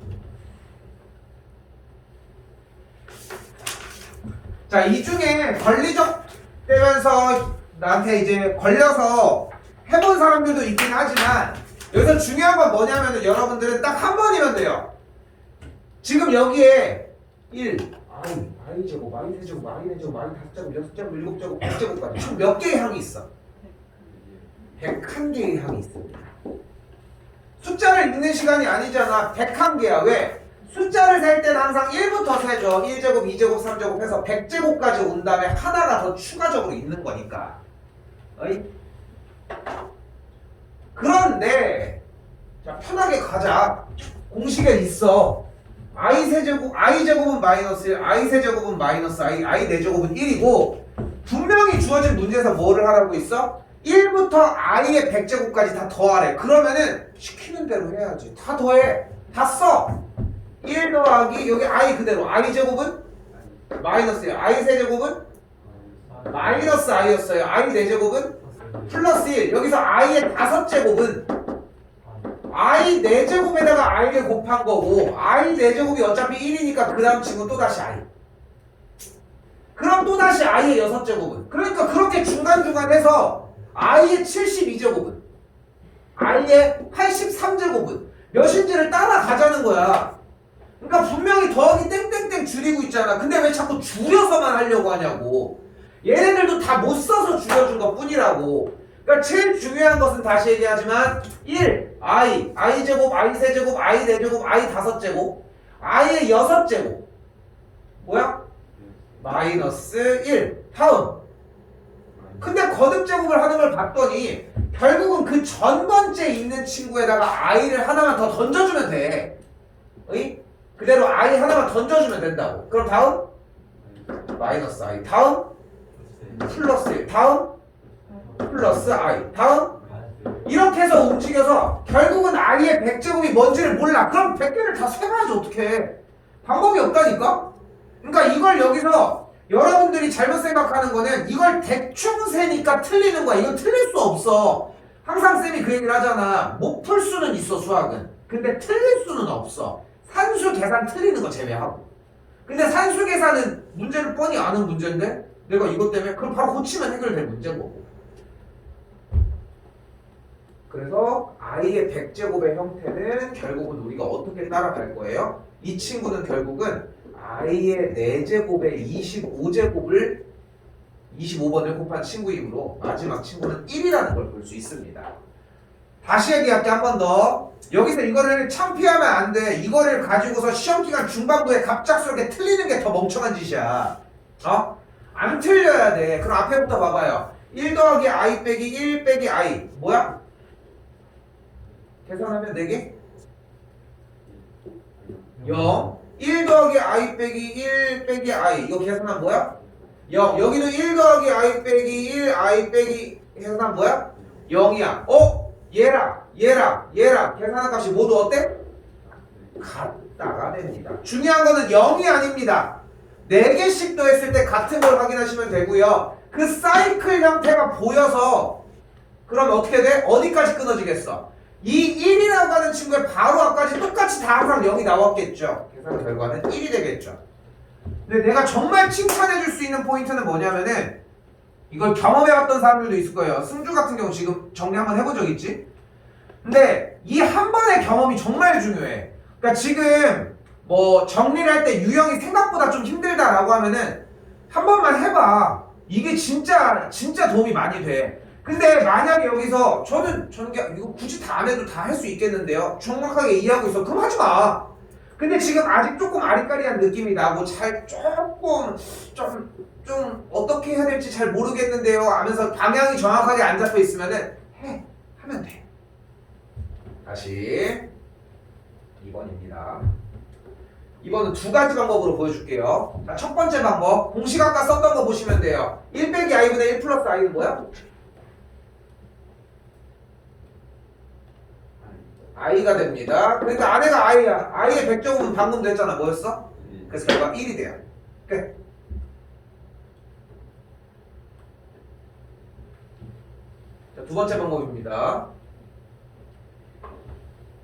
자, 이 중에 권리적 되면서 나한테 이제 걸려서 해본 사람들도 있긴 하지만 여기서 중요한 건 뭐냐면은 여러분들은 딱 한 번이면 돼요. 지금 여기에 1 i 제곱, i 세제곱, i 네제곱, i 다섯제곱, 여섯제곱, 일곱제곱, 백제곱까지 총 몇 개의 항이 있어? 101개의 항이 있습니다. 숫자를 읽는 시간이 아니잖아. 101개야. 왜? 숫자를 셀 때는 항상 1부터 세죠. 1제곱, 2제곱, 3제곱 해서 100제곱까지 온 다음에 하나가 더 추가적으로 있는 거니까. 어이? 그런데 자, 편하게 가자. 공식에 있어. i 세제곱, i 제곱은 마이너스 1, i 세제곱은 마이너스 i, i 4제곱은 1이고 분명히 주어진 문제에서 뭐를 하라고 있어? 1부터 i의 100제곱까지 다 더하래. 그러면은 시키는 대로 해야지. 다 더해. 다 써. 1 더하기 여기 i 그대로. i 제곱은 마이너스 1, i 세제곱은 마이너스 i였어요. i 4제곱은 플러스 1. 여기서 i의 5제곱은 i 4제곱에다가 i를 곱한 거고 i 4제곱이 어차피 1이니까 그 다음 친구 또다시 i. 그럼 또다시 i의 6제곱은 그러니까 그렇게 중간중간 해서 i의 72제곱은 i의 83제곱은 몇인지를 따라가자는 거야. 그러니까 분명히 더하기 땡땡땡 줄이고 있잖아. 근데 왜 자꾸 줄여서만 하려고 하냐고. 얘네들도 다 못 써서 줄여준 것 뿐이라고. 그러니까 제일 중요한 것은 다시 얘기하지만 1, i 제곱, i 세제곱, i 4제곱, i 5제곱, i의 6제곱 뭐야? 마이너스 1. 다음. 근데 거듭제곱을 하는 걸 봤더니 결국은 그 전 번째 있는 친구에다가 i를 하나만 더 던져주면 돼. 의? 그대로 i 하나만 던져주면 된다고. 그럼 다음? 마이너스 i. 다음? 플러스 1. 다음? 플러스 i. 다음? 이렇게 해서 움직여서 결국은 i의 100제곱이 뭔지를 몰라. 그럼 100개를 다 세봐야지 어떡해. 방법이 없다니까? 그러니까 이걸 여기서 여러분들이 잘못 생각하는 거는 이걸 대충 세니까 틀리는 거야. 이건 틀릴 수 없어. 항상 쌤이 그 얘기를 하잖아. 못 풀 수는 있어 수학은. 근데 틀릴 수는 없어. 산수 계산 틀리는 거 제외하고. 근데 산수 계산은 문제를 뻔히 아는 문제인데 내가 이것 때문에 그럼 바로 고치면 해결될 문제인 거고. 그래서 i의 100제곱의 형태는 결국은 우리가 어떻게 따라갈 거예요? 이 친구는 결국은 i의 4제곱의 25제곱을 25번을 곱한 친구이므로 마지막 친구는 1이라는 걸 볼 수 있습니다. 다시 얘기할게 한 번 더. 여기서 이거를 창피하면 안 돼. 이거를 가지고서 시험기간 중반부에 갑작스럽게 틀리는 게 더 멍청한 짓이야. 안 틀려야 돼. 그럼 앞에부터 봐봐요. 1 더하기 i 빼기 1 빼기 i 뭐야? 계산하면 4개? 0. 1 더하기 i 빼기 1 빼기 i 이거 계산하면 뭐야? 0. 여기도 1 더하기 i 빼기 1 i 빼기 계산하면 뭐야? 0이야. 얘랑 계산한 값이 모두 어때? 같다가 됩니다. 중요한 거는 0이 아닙니다. 4개씩 더했을 때 같은 걸 확인하시면 되고요. 그 사이클 형태가 보여서 그러면 어떻게 돼? 어디까지 끊어지겠어? 이 1이라고 하는 친구의 바로 앞까지 똑같이 다 항상 0이 나왔겠죠. 계산 결과는 1이 되겠죠. 근데 내가 정말 칭찬해 줄 수 있는 포인트는 뭐냐면은 이걸 경험해봤던 사람들도 있을 거예요. 승주 같은 경우 지금 정리 한번 해본 적 있지? 근데 이 한 번의 경험이 정말 중요해. 그러니까 지금 뭐 정리를 할 때 유형이 생각보다 좀 힘들다라고 하면은 한 번만 해봐. 이게 진짜 도움이 많이 돼. 근데 만약에 여기서 저는 이거 굳이 다 안 해도 다 할 수 있겠는데요. 정확하게 이해하고 있어. 그럼 하지 마. 근데 지금 아직 조금 아리까리한 느낌이 나고 좀 어떻게 해야 될지 잘 모르겠는데요 하면서 방향이 정확하게 안 잡혀 있으면은 하면 돼. 다시 2번입니다. 2번은 두 가지 방법으로 보여줄게요. 자, 첫 번째 방법 공식 아까 썼던 거 보시면 돼요. 1 빼기 i분의 1 플러스 i는 뭐야? i가 됩니다. 그러니까 안에가 i야. i의 100제곱은 방금 됐잖아. 뭐였어? 그래서 결과 1이 돼요. 끝. 자, 두 번째 방법입니다.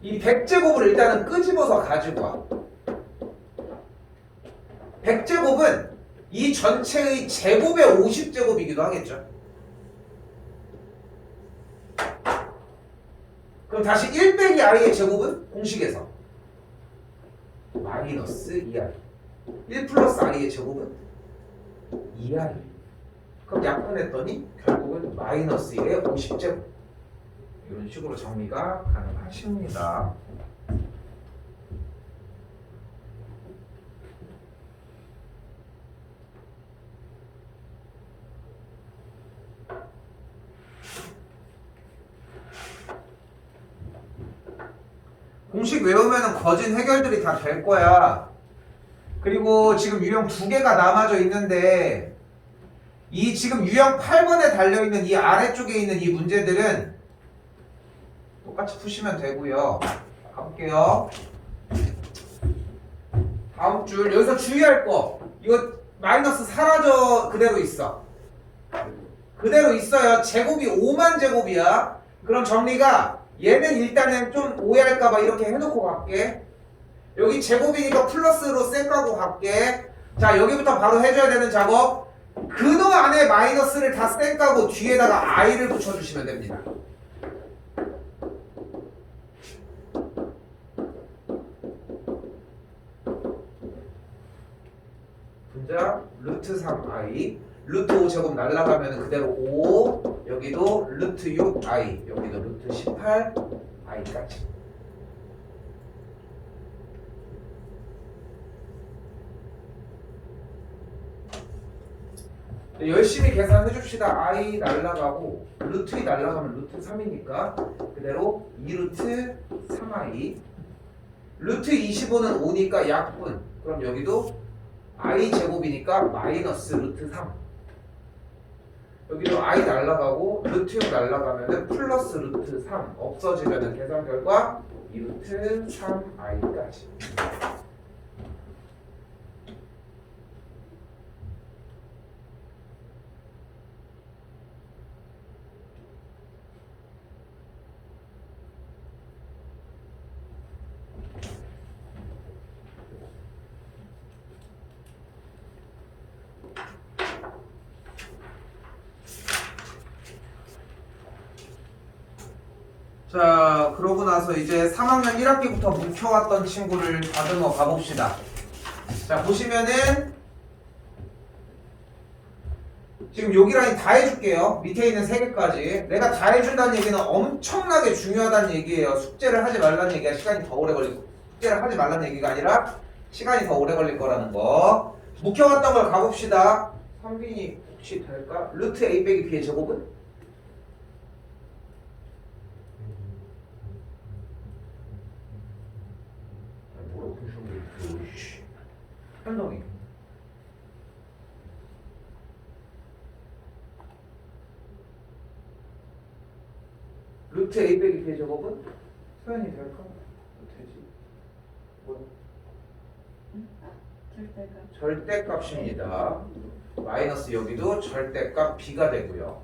이 100제곱을 일단은 끄집어서 가지고 와. 100제곱은 이 전체의 제곱의 50제곱이기도 하겠죠. 그럼 다시 1 빼기 i의 제곱은 공식에서 마이너스 2i 1 플러스 i의 제곱은 2i 그럼 약분했더니 결국은 마이너스 1의 50제곱 이런 식으로 정리가 가능하십니다. 공식 외우면은 거진 해결들이 다 될 거야. 그리고 지금 유형 2개가 남아져 있는데 이 지금 유형 8번에 달려있는 이 아래쪽에 있는 이 문제들은 똑같이 푸시면 되고요. 가볼게요. 다음 줄 여기서 주의할 거 이거 마이너스 사라져 그대로 있어. 그대로 있어요. 제곱이 5만 제곱이야. 그럼 정리가 얘는 일단은 좀 오해할까봐 이렇게 해놓고 갈게. 여기 제곱이니까 플러스로 쌩까고 갈게. 자, 여기부터 바로 해줘야 되는 작업. 근호 안에 마이너스를 다 쌩까고 뒤에다가 i를 붙여주시면 됩니다. 분자 루트 3i 루트 5제곱 날라가면 그대로 5 여기도 루트 6i 여기도 루트 18i까지. 열심히 계산해 줍시다. i 날라가고 루트 2 날라가면 루트 3이니까 그대로 2루트 3i 루트 25는 5니까 약분. 그럼 여기도 i 제곱이니까 마이너스 루트 3. 여기도 i 날라가고 루트 6 날라가면은 플러스 루트 3 없어지면은 계산 결과 2루트 3i까지. 자, 그러고 나서 이제 3학년 1학기부터 묵혀왔던 친구를 다듬어 가봅시다. 자, 보시면은 지금 여기 라인 다 해줄게요. 밑에 있는 3개까지. 내가 다 해준다는 얘기는 엄청나게 중요하다는 얘기예요. 숙제를 하지 말라는 얘기가 시간이 더 오래 걸리고, 숙제를 하지 말라는 얘기가 아니라 시간이 더 오래 걸릴 거라는 거. 묵혀왔던 걸 가봅시다. 선빈이 혹시 될까? 루트 a 빼기 b의 제곱은? 현동이 루트 a 빼기 b의 제곱은? 소연이 될까? 되지. 뭐야? 절대값입니다. 마이너스 여기도 절대값 b가 되고요.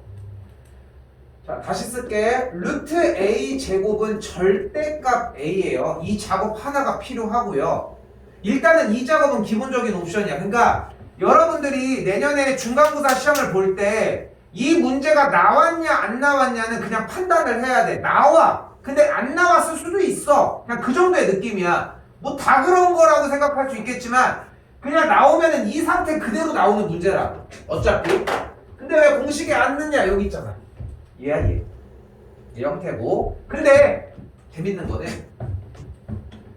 자, 다시 쓸게. 루트 a 제곱은 절대값 a예요. 이 작업 하나가 필요하고요. 일단은 이 작업은 기본적인 옵션이야. 그러니까 여러분들이 내년에 중간고사 시험을 볼 때 이 문제가 나왔냐 안 나왔냐는 그냥 판단을 해야 돼. 나와. 근데 안 나왔을 수도 있어. 그냥 그 정도의 느낌이야. 뭐 다 그런 거라고 생각할 수 있겠지만 그냥 나오면은 이 상태 그대로 나오는 문제라. 어차피. 근데 왜 공식에 안 넣냐? 여기 있잖아. 얘야 얘. 이 형태고. 근데 재밌는 거네.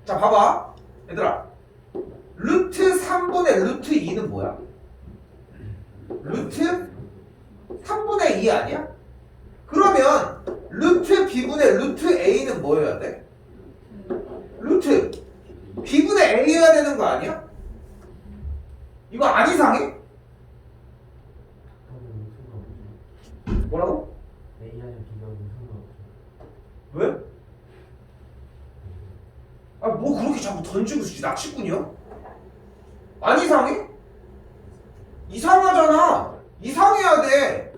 자, 봐봐. 얘들아. 루트 3분의 루트 2는 뭐야? 루트 3분의 2 아니야? 그러면 루트 b분의 루트 a는 뭐여야 돼? 루트 b분의 a여야 되는 거 아니야? 이거 안 이상해? 뭐라고? A하면 B하고 상관없어. 왜? 아, 뭐 그렇게 자꾸 던지고 있지? 낚시꾼이야? 안 이상해? 이상하잖아. 이상해야 돼.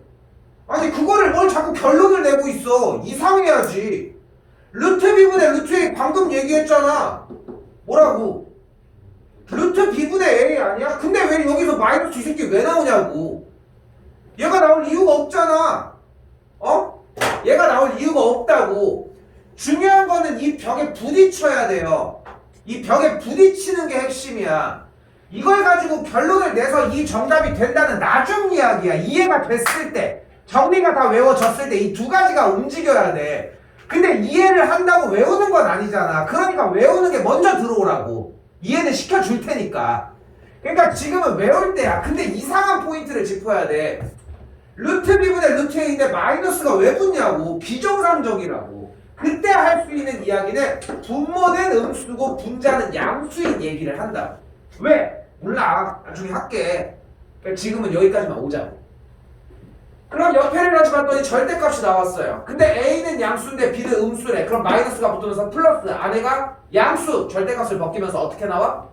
아니 그거를 뭘 자꾸 결론을 내고 있어. 이상해야지. 루트 b분의 루트 a 방금 얘기했잖아. 뭐라고? 루트 b분의 a 아니야? 근데 왜 여기서 마이너스 이 새끼 왜 나오냐고. 얘가 나올 이유가 없잖아. 어? 얘가 나올 이유가 없다고. 중요한 거는 이 벽에 부딪혀야 돼요. 이 벽에 부딪히는 게 핵심이야. 이걸 가지고 결론을 내서 이 정답이 된다는 나중 이야기야. 이해가 됐을 때, 정리가 다 외워졌을 때 이 두 가지가 움직여야 돼. 근데 이해를 한다고 외우는 건 아니잖아. 그러니까 외우는 게 먼저 들어오라고. 이해는 시켜줄 테니까. 그러니까 지금은 외울 때야. 근데 이상한 포인트를 짚어야 돼. 루트 b분의 루트 a인데 마이너스가 왜 붙냐고. 비정상적이라고. 그때 할 수 있는 이야기는 분모는 음수고 분자는 양수인 얘기를 한다. 왜? 몰라. 나중에 할게. 그러니까 지금은 여기까지만 오자고. 그럼 옆에를 하지 봤더니 절대값이 나왔어요. 근데 a는 양수인데 b는 음수래. 그럼 마이너스가 붙으면서 플러스 안에가 양수 절대값을 벗기면서 어떻게 나와?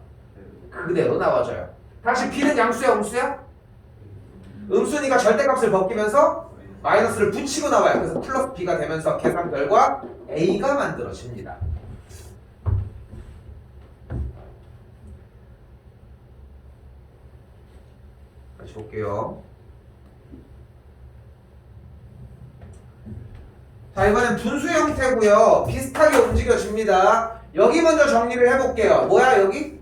그대로 나와줘요. 다시 b는 양수야 음수야? 음수니까 절대값을 벗기면서 마이너스를 붙이고 나와요. 그래서 플러스 b가 되면서 계산 결과 A가 만들어집니다. 다시 볼게요. 자, 이번엔 분수 형태고요. 비슷하게 움직여집니다. 여기 먼저 정리를 해볼게요. 뭐야 여기?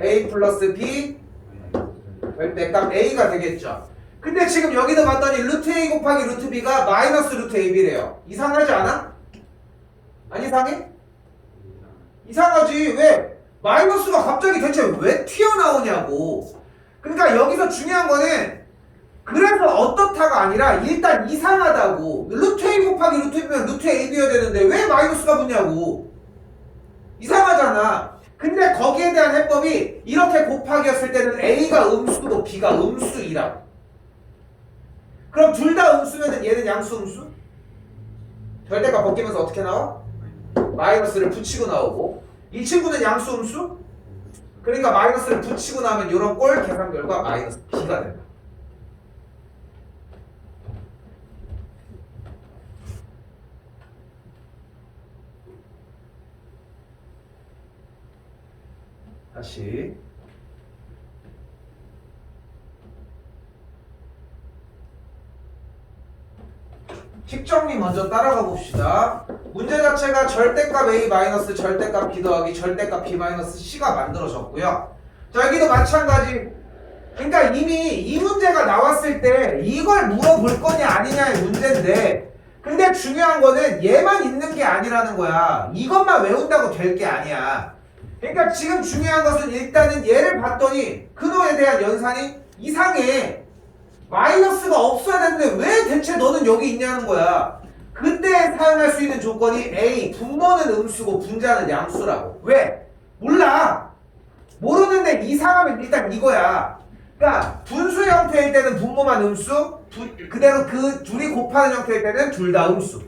A 플러스 B 절대값 A가 되겠죠. 근데 지금 여기도 봤더니 루트 A 곱하기 루트 B가 마이너스 루트 AB래요. 이상하지 않아? 안 이상해? 이상하지. 왜? 마이너스가 갑자기 대체 왜 튀어나오냐고. 그러니까 여기서 중요한 거는 그래서 어떻다가 아니라 일단 이상하다고. 루트 A 곱하기 루트 B면 루트 AB여야 되는데 왜 마이너스가 붙냐고. 이상하잖아. 근데 거기에 대한 해법이 이렇게 곱하기였을 때는 A가 음수고 B가 음수이라고. 그럼 둘 다 음수면 얘는 양수 음수? 절대값 벗기면서 어떻게 나와? 마이너스를 붙이고 나오고. 이 친구는 양수 음수? 그러니까 마이너스를 붙이고 나면 이런 꼴 계산 결과 마이너스 B가 된다. 다시 식 정리 먼저 따라가 봅시다. 문제 자체가 절대값 A 마이너스 절대값 B 더하기 절대값 B 마이너스 C가 만들어졌고요. 자, 여기도 마찬가지. 그러니까 이미 이 문제가 나왔을 때 이걸 물어볼 거냐 아니냐의 문제인데, 근데 중요한 거는 얘만 있는 게 아니라는 거야. 이것만 외운다고 될 게 아니야. 그러니까 지금 중요한 것은 일단은 얘를 봤더니 근호에 대한 연산이 이상해. 마이너스가 없어야 되는데 왜 대체 너는 여기 있냐는 거야. 그때 사용할 수 있는 조건이 A, 분모는 음수고 분자는 양수라고. 왜? 몰라. 모르는데 이상하면 일단 이거야. 그러니까 분수 형태일 때는 분모만 음수, 그대로 그 둘이 곱하는 형태일 때는 둘 다 음수.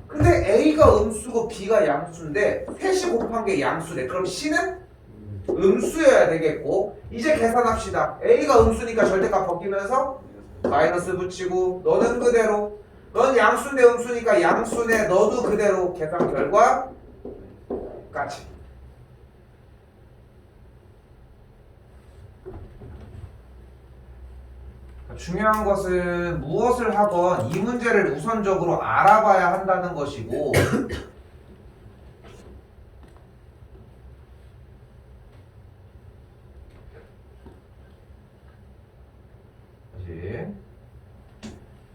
근데 A가 음수고 B가 양수인데 셋이 곱한 게 양수래. 그럼 C는 음수여야 되겠고, 이제 계산합시다. A가 음수니까 절대값 벗기면서 마이너스 붙이고, 너는 그대로, 넌 양수인데 음수니까 양수네, 너도 그대로. 계산 결과 까지. 중요한 것은 무엇을 하건 이 문제를 우선적으로 알아봐야 한다는 것이고,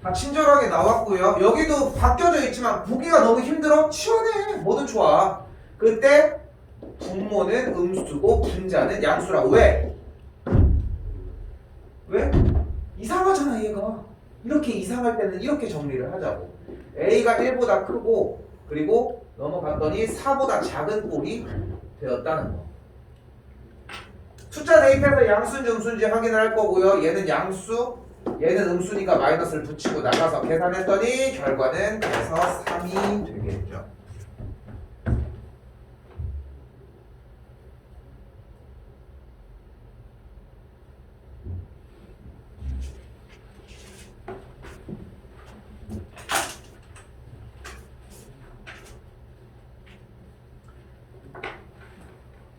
다 친절하게 나왔고요. 여기도 바뀌어져 있지만 보기가 너무 힘들어? 치워내. 뭐든 좋아. 그때 분모는 음수고 분자는 양수라고. 왜? 왜? 이상하잖아 얘가. 이렇게 이상할 때는 이렇게 정리를 하자고. A가 1보다 크고 그리고 넘어갔더니 4보다 작은 꼴이 되었다는 거. 숫자 대입해서 양수인지 음수인지 확인을 할 거고요. 얘는 양수, 얘는 음수니까 마이너스를 붙이고 나가서 계산했더니 결과는 그래서 3이 되겠죠.